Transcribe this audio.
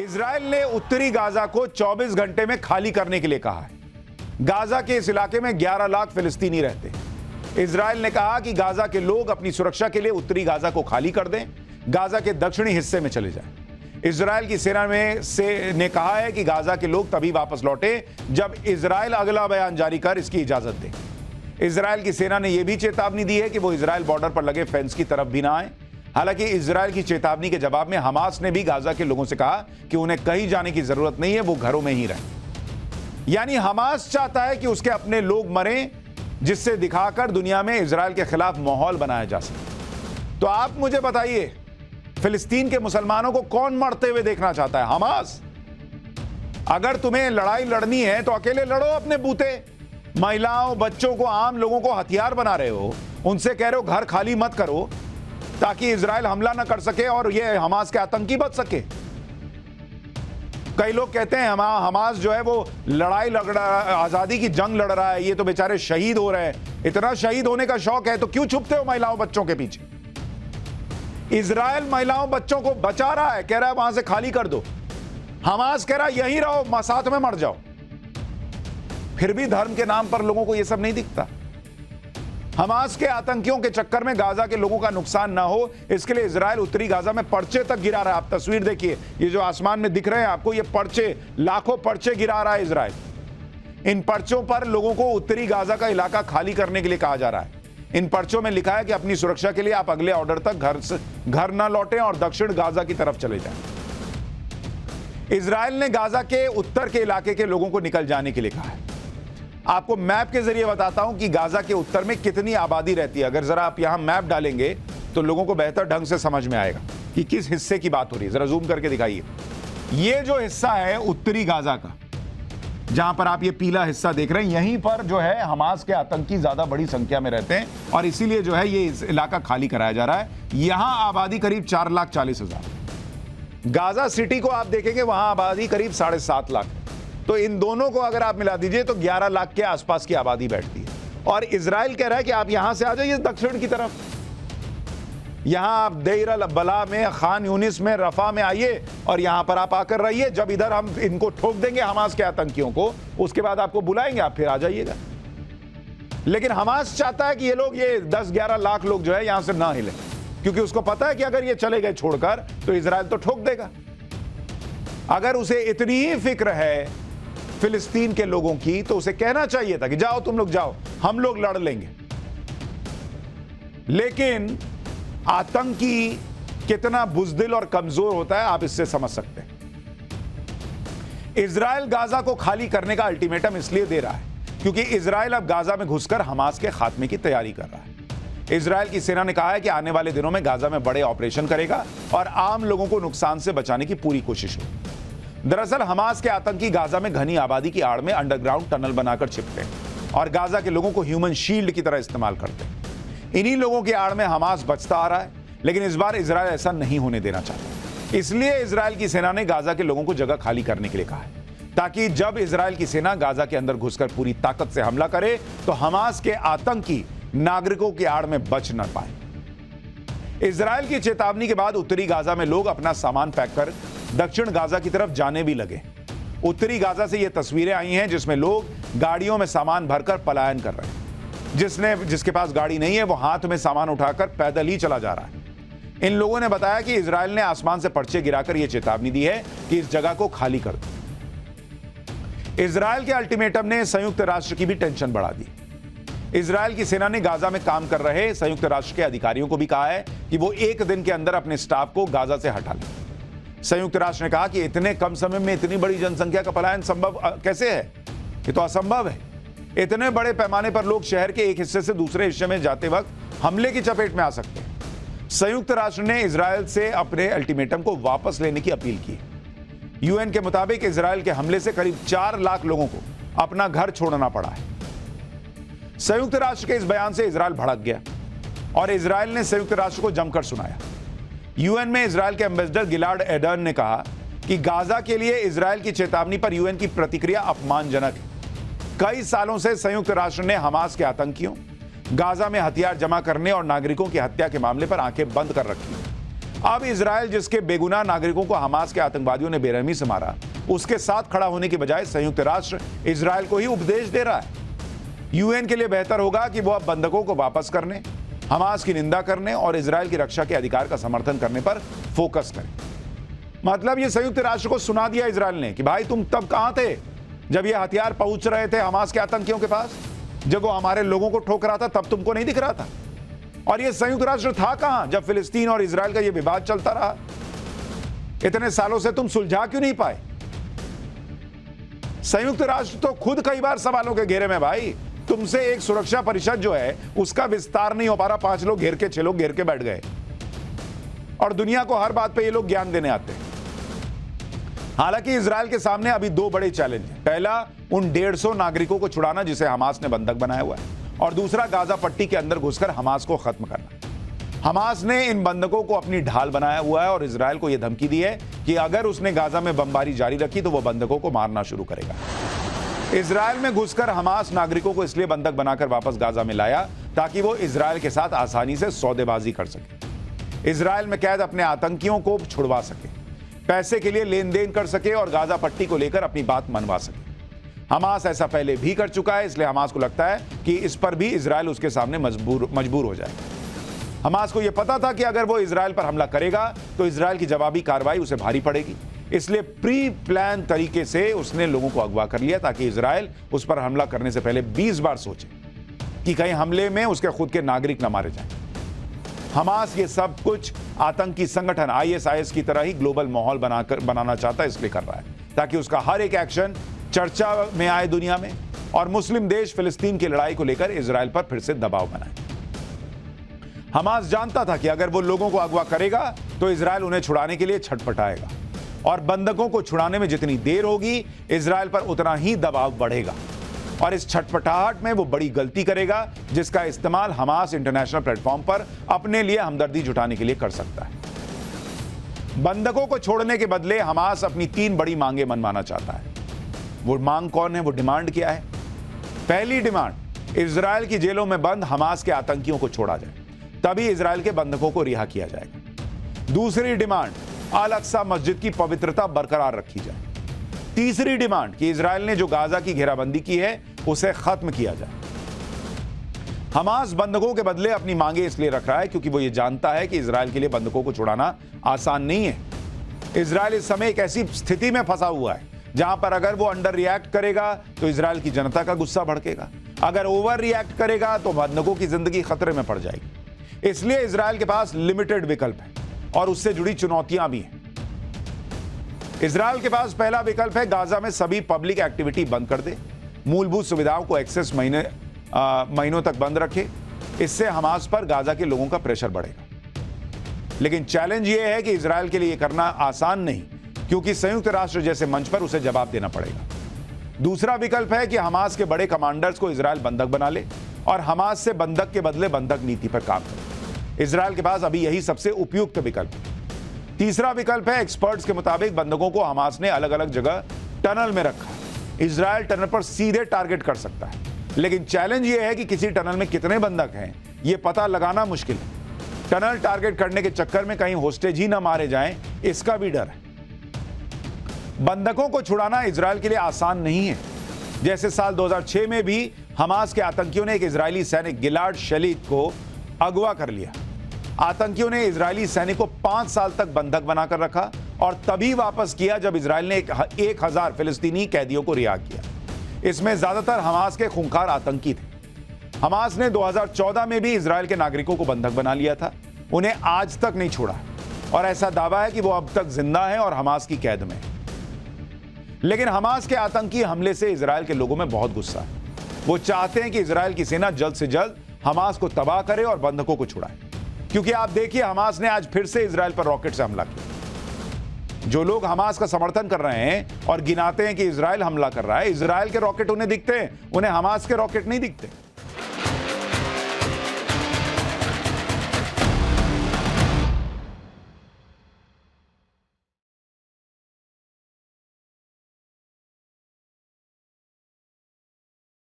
Israel ने उत्तरी Gaza को 24 घंटे में खाली करने के लिए कहा है। गाजा के इस इलाके में 11 लाख फिलिस्तीनी रहते। इजराइल ने कहा कि गाजा के लोग अपनी सुरक्षा के लिए उत्तरी गाजा को खाली कर दें, गाजा के दक्षिणी हिस्से में चले जाएं। इजराइल की सेना ने कहा है कि गाजा के लोग तभी वापस लौटे जब इजराइल अगला बयान जारी कर इसकी इजाजत दे। इजराइल की सेना ने यह भी चेतावनी दी है कि वो इजराइल बॉर्डर पर लगे फेंस की तरफ भी ना आए। हालांकि इजराइल की चेतावनी के जवाब में हमास ने भी गाजा के लोगों से कहा कि उन्हें कहीं जाने की जरूरत नहीं है, वो घरों में ही रहें। यानी हमास चाहता है कि उसके अपने लोग मरें, जिससे दिखाकर दुनिया में इजराइल के खिलाफ माहौल बनाया जा सके। तो आप मुझे बताइए, फिलिस्तीन के मुसलमानों को कौन मरते हुए देखना चाहता है? हमास? अगर तुम्हें लड़ाई लड़नी है तो अकेले लड़ो अपने बूते। महिलाओं, बच्चों को, आम लोगों को हथियार बना रहे हो, उनसे कह रहे हो घर खाली मत करो ताकि इजराइल हमला ना कर सके और ये हमास के आतंकी बच सके। कई लोग कहते हैं हमास जो है वो लड़ाई लड़ रहा, आजादी की जंग लड़ रहा है, ये तो बेचारे शहीद हो रहे हैं। इतना शहीद होने का शौक है तो क्यों छुपते हो महिलाओं बच्चों के पीछे? इजराइल महिलाओं बच्चों को बचा रहा है, कह रहा है वहां से खाली कर दो। हमास कह रहा है यहीं रहो, साथ में मर जाओ। फिर भी धर्म के नाम पर लोगों को यह सब नहीं दिखता। हमास के आतंकियों के चक्कर में गाजा के लोगों का नुकसान ना हो, इसके लिए इजराइल उत्तरी गाजा में पर्चे तक गिरा रहा है। आप तस्वीर देखिए, ये जो आसमान में दिख रहे हैं आपको, ये पर्चे, लाखों पर्चे गिरा रहा है इजराइल। इन पर्चों पर लोगों को उत्तरी गाजा का इलाका खाली करने के लिए कहा जा रहा है। इन पर्चों में लिखा है कि अपनी सुरक्षा के लिए आप अगले ऑर्डर तक घर न लौटें और दक्षिण गाजा की तरफ चले जाएं। इजराइल ने गाजा के उत्तर के इलाके के लोगों को निकल जाने के लिए कहा है। आपको मैप के जरिए बताता हूं कि गाजा के उत्तर में कितनी आबादी रहती है। अगर जरा आप यहां मैप डालेंगे तो लोगों को बेहतर ढंग से समझ में आएगा कि किस हिस्से की बात हो रही है। जरा जूम करके दिखाइए। ये जो हिस्सा है उत्तरी गाजा का, जहां पर आप ये पीला हिस्सा देख रहे हैं, यहीं पर जो है हमास के आतंकी ज्यादा बड़ी संख्या में रहते हैं और इसीलिए जो है ये इस इलाका खाली कराया जा रहा है। यहां आबादी करीब 4,40,000। गाजा सिटी को आप देखेंगे, वहां आबादी करीब 7.5 लाख। तो इन दोनों को अगर आप मिला दीजिए तो 11 लाख के आसपास की आबादी बैठती है। और इजराइल कह रहा है कि आप यहां से आ जाइए दक्षिण की तरफ, यहां आप देर अल बला में, खान यूनिस में, रफा में आइए और यहां पर आप आकर रहिए। जब इधर हम इनको ठोक देंगे हमास के आतंकियों को, उसके बाद आपको बुलाएंगे, आप फिर आ जाइएगा। लेकिन हमास चाहता है कि ये लोग, ये 10-11 लाख लोग जो है यहां से ना हिले, क्योंकि उसको पता है कि अगर ये चले गए छोड़कर तो इजराइल तो ठोक देगा। अगर उसे इतनी ही फिक्र है फिलिस्तीन के लोगों की तो उसे कहना चाहिए था कि जाओ तुम लोग जाओ, हम लोग लड़ लेंगे। लेकिन आतंकी कितना बुज़दिल और कमजोर होता है आप इससे समझ सकते हैं। इजराइल गाजा को खाली करने का अल्टीमेटम इसलिए दे रहा है क्योंकि इजराइल अब गाजा में घुसकर हमास के खात्मे की तैयारी कर रहा है। इजराइल की सेना ने कहा है कि आने वाले दिनों में गाजा में बड़े ऑपरेशन करेगा और आम लोगों को नुकसान से बचाने की पूरी कोशिश होगी। दरअसल हमास के आतंकी गाजा में घनी आबादी की आड़ में अंडरग्राउंड टनल बनाकर छिपते हैं और गाजा के लोगों को ह्यूमन शील्ड की तरह इस्तेमाल करते हैं। इन्हीं लोगों की आड़ में हमास बचता आ रहा है, लेकिन इस बार इजराइल ऐसा नहीं होने देना चाहता। इसलिए इजराइल की सेना ने गाजा के लोगों को जगह खाली करने के लिए कहा है, ताकि जब इजराइल की सेना गाजा के अंदर घुसकर पूरी ताकत से हमला करे तो हमास के आतंकी नागरिकों की आड़ में बच न पाए। इजराइल की चेतावनी के बाद उत्तरी गाजा में लोग अपना सामान पैक कर दक्षिण गाजा की तरफ जाने भी लगे। उत्तरी गाजा से ये तस्वीरें आई हैं जिसमें लोग गाड़ियों में सामान भरकर पलायन कर रहे हैं। जिसके पास गाड़ी नहीं है वो हाथ में सामान उठाकर पैदल ही चला जा रहा है। इन लोगों ने बताया कि इजराइल ने आसमान से पर्चे गिराकर यह चेतावनी दी है कि इस जगह को खाली कर दो। इजराइल के अल्टीमेटम ने संयुक्त राष्ट्र की भी टेंशन बढ़ा दी। इजराइल की सेना ने गाजा में काम कर रहे संयुक्त राष्ट्र के अधिकारियों को भी कहा है कि वो 1 दिन के अंदर अपने स्टाफ को गाजा से हटा लें। संयुक्त राष्ट्र ने कहा कि इतने कम समय में इतनी बड़ी जनसंख्या का पलायन संभव कैसे है? ये तो असंभव है। इतने बड़े पैमाने पर लोग शहर के एक हिस्से से दूसरे हिस्से में जाते वक्त हमले की चपेट में आ सकते हैं। संयुक्त राष्ट्र ने इजराइल से अपने अल्टीमेटम को वापस लेने की अपील की। यूएन के मुताबिक इजराइल के हमले से करीब 4 लाख लोगों को अपना घर छोड़ना पड़ा है। संयुक्त राष्ट्र के इस बयान से इजराइल भड़क गया और इजराइल ने संयुक्त राष्ट्र को जमकर सुनाया। यूएन में इजराइल के एम्बेसडर गिलाड एडर्न ने कहा कि गाजा के लिए इजराइल की चेतावनी पर यूएन की प्रतिक्रिया अपमानजनक है। कई सालों से संयुक्त राष्ट्र ने हमास के आतंकियों, गाजा में हथियार जमा करने और नागरिकों की हत्या के मामले पर आंखें बंद कर रखी है। अब इजराइल जिसके बेगुनाह नागरिकों को हमास के आतंकवादियों ने बेरहमी से मारा, उसके साथ खड़ा होने के बजाय संयुक्त राष्ट्र इजराइल को ही उपदेश दे रहा है। यूएन के लिए बेहतर होगा कि वो अब बंधकों को वापस करने, हमास की निंदा करने और इजराइल की रक्षा के अधिकार का समर्थन करने पर फोकस करें। मतलब ये संयुक्त राष्ट्र को सुना दिया इजराइल ने कि भाई तुम तब कहां थे जब ये हथियार पहुंच रहे थे हमास के आतंकियों के पास, जब वो हमारे लोगों को ठोक रहा था, तब तुमको नहीं दिख रहा था। और ये संयुक्त राष्ट्र था कहां जब फिलिस्तीन और इजराइल का ये विवाद चलता रहा? इतने सालों से तुम सुलझा क्यों नहीं पाए? संयुक्त राष्ट्र तो खुद कई बार सवालों के घेरे में भाई। तुमसे एक सुरक्षा परिषद जो है उसका विस्तार नहीं हो पा रहा, 5 लोग घेर के 6 लोग घेर के बैठ गए और दुनिया को हर बात पे ये लोग ज्ञान देने आते हैं। हालांकि इजराइल के सामने अभी 2 बड़े चैलेंज हैं। पहला, उन 150 नागरिकों को छुड़ाना जिसे हमास ने बंधक बनाया हुआ है, और दूसरा गाजा पट्टी के अंदर घुसकर हमास को खत्म करना। हमास ने इन बंधकों को अपनी ढाल बनाया हुआ है और इजराइल को यह धमकी दी है कि अगर उसने गाजा में बमबारी जारी रखी तो वह बंधकों को मारना शुरू करेगा। इजराइल में घुसकर हमास नागरिकों को इसलिए बंधक बनाकर वापस गाजा में लाया ताकि वो इजराइल के साथ आसानी से सौदेबाजी कर सके, इजराइल में कैद अपने आतंकियों को छुड़वा सके, पैसे के लिए लेन देन कर सके और गाजा पट्टी को लेकर अपनी बात मनवा सके। हमास ऐसा पहले भी कर चुका है, इसलिए हमास को लगता है कि इस पर भी इजराइल उसके सामने मजबूर हो जाएगा। हमास को यह पता था कि अगर वो इजराइल पर हमला करेगा तो इजराइल की जवाबी कार्रवाई उसे भारी पड़ेगी, इसलिए प्री प्लान तरीके से उसने लोगों को अगवा कर लिया ताकि इजराइल उस पर हमला करने से पहले 20 बार सोचे कि कहीं हमले में उसके खुद के नागरिक न मारे जाएं। हमास ये सब कुछ आतंकी संगठन ISIS की तरह ही ग्लोबल माहौल बनाना चाहता है, इसलिए कर रहा है ताकि उसका हर एक एक्शन चर्चा में आए दुनिया में और मुस्लिम देश फिलिस्तीन की लड़ाई को लेकर इजराइल पर फिर से दबाव बनाए। हमास जानता था कि अगर वो लोगों को अगवा करेगा तो इजराइल उन्हें छुड़ाने के लिए छटपटाएगा और बंधकों को छुड़ाने में जितनी देर होगी इजराइल पर उतना ही दबाव बढ़ेगा और इस छटपटाहट में वो बड़ी गलती करेगा जिसका इस्तेमाल हमास इंटरनेशनल प्लेटफॉर्म पर अपने लिए हमदर्दी जुटाने के लिए कर सकता है। बंधकों को छोड़ने के बदले हमास अपनी 3 बड़ी मांगे मनवाना चाहता है। वो मांग कौन है? वो डिमांड क्या है? पहली डिमांड, इजराइल की जेलों में बंद हमास के आतंकियों को छोड़ा जाए, तभी इजराइल के बंधकों को रिहा किया जाएगा। दूसरी डिमांड, अल अक्सा मस्जिद की पवित्रता बरकरार रखी जाए। तीसरी डिमांड कि इजराइल ने जो गाजा की घेराबंदी की है उसे खत्म किया जाए। हमास बंधकों के बदले अपनी मांगे इसलिए रख रहा है क्योंकि वो ये जानता है कि इजराइल के लिए बंधकों को छुड़ाना आसान नहीं है। इजराइल इस समय एक ऐसी स्थिति में फंसा हुआ है जहां पर अगर वो अंडर रिएक्ट करेगा तो इजराइल की जनता का गुस्सा भड़केगा, अगर ओवर रिएक्ट करेगा तो बंधकों की जिंदगी खतरे में पड़ जाएगी। इसलिए इजराइल के पास लिमिटेड विकल्प है और उससे जुड़ी चुनौतियां भी हैं। इजराइल के पास पहला विकल्प है गाजा में सभी पब्लिक एक्टिविटी बंद कर दे, मूलभूत सुविधाओं को एक्सेस महीनों तक बंद रखे। इससे हमास पर गाजा के लोगों का प्रेशर बढ़ेगा। लेकिन चैलेंज यह है कि इजराइल के लिए करना आसान नहीं, क्योंकि संयुक्त राष्ट्र जैसे मंच पर उसे जवाब देना पड़ेगा। दूसरा विकल्प है कि हमास के बड़े कमांडर्स को इजराइल बंधक बना ले और हमास से बंधक के बदले बंधक नीति पर काम करे। इजराइल के पास अभी यही सबसे उपयुक्त विकल्प है। तीसरा विकल्प है, एक्सपर्ट्स के मुताबिक बंधकों को हमास ने अलग अलग जगह टनल में रखा है। इजराइल टनल पर सीधे टारगेट कर सकता है, लेकिन चैलेंज यह है कि किसी टनल में कितने बंधक हैं यह पता लगाना मुश्किल है। टनल टारगेट करने के चक्कर में कहीं होस्टेज ही ना मारे जाएं, इसका भी डर है। बंधकों को छुड़ाना इजराइल के लिए आसान नहीं है। जैसे साल 2006 में भी हमास के आतंकियों ने एक इजरायली सैनिक गिलाड शलीत को अगवा कर लिया। आतंकियों ने इजरायली सैनिक को 5 साल तक बंधक बनाकर रखा और तभी वापस किया जब इजराइल ने 1000 फिलिस्तीनी कैदियों को रिहा किया। इसमें ज्यादातर हमास के खूंखार आतंकी थे। हमास ने 2014 में भी इजराइल के नागरिकों को बंधक बना लिया था, उन्हें आज तक नहीं छोड़ा और ऐसा दावा है कि वो अब तक जिंदा है और हमास की कैद में। लेकिन हमास के आतंकी हमले से इजराइल के लोगों में बहुत गुस्सा है। वो चाहते हैं कि इजराइल की सेना जल्द से जल्द हमास को तबाह करे और बंधकों को छुड़ाए, क्योंकि आप देखिए हमास ने आज फिर से इजराइल पर रॉकेट से हमला किया। जो लोग हमास का समर्थन कर रहे हैं और गिनाते हैं कि इजराइल हमला कर रहा है, इजराइल के रॉकेट उन्हें दिखते हैं, उन्हें हमास के रॉकेट नहीं दिखते।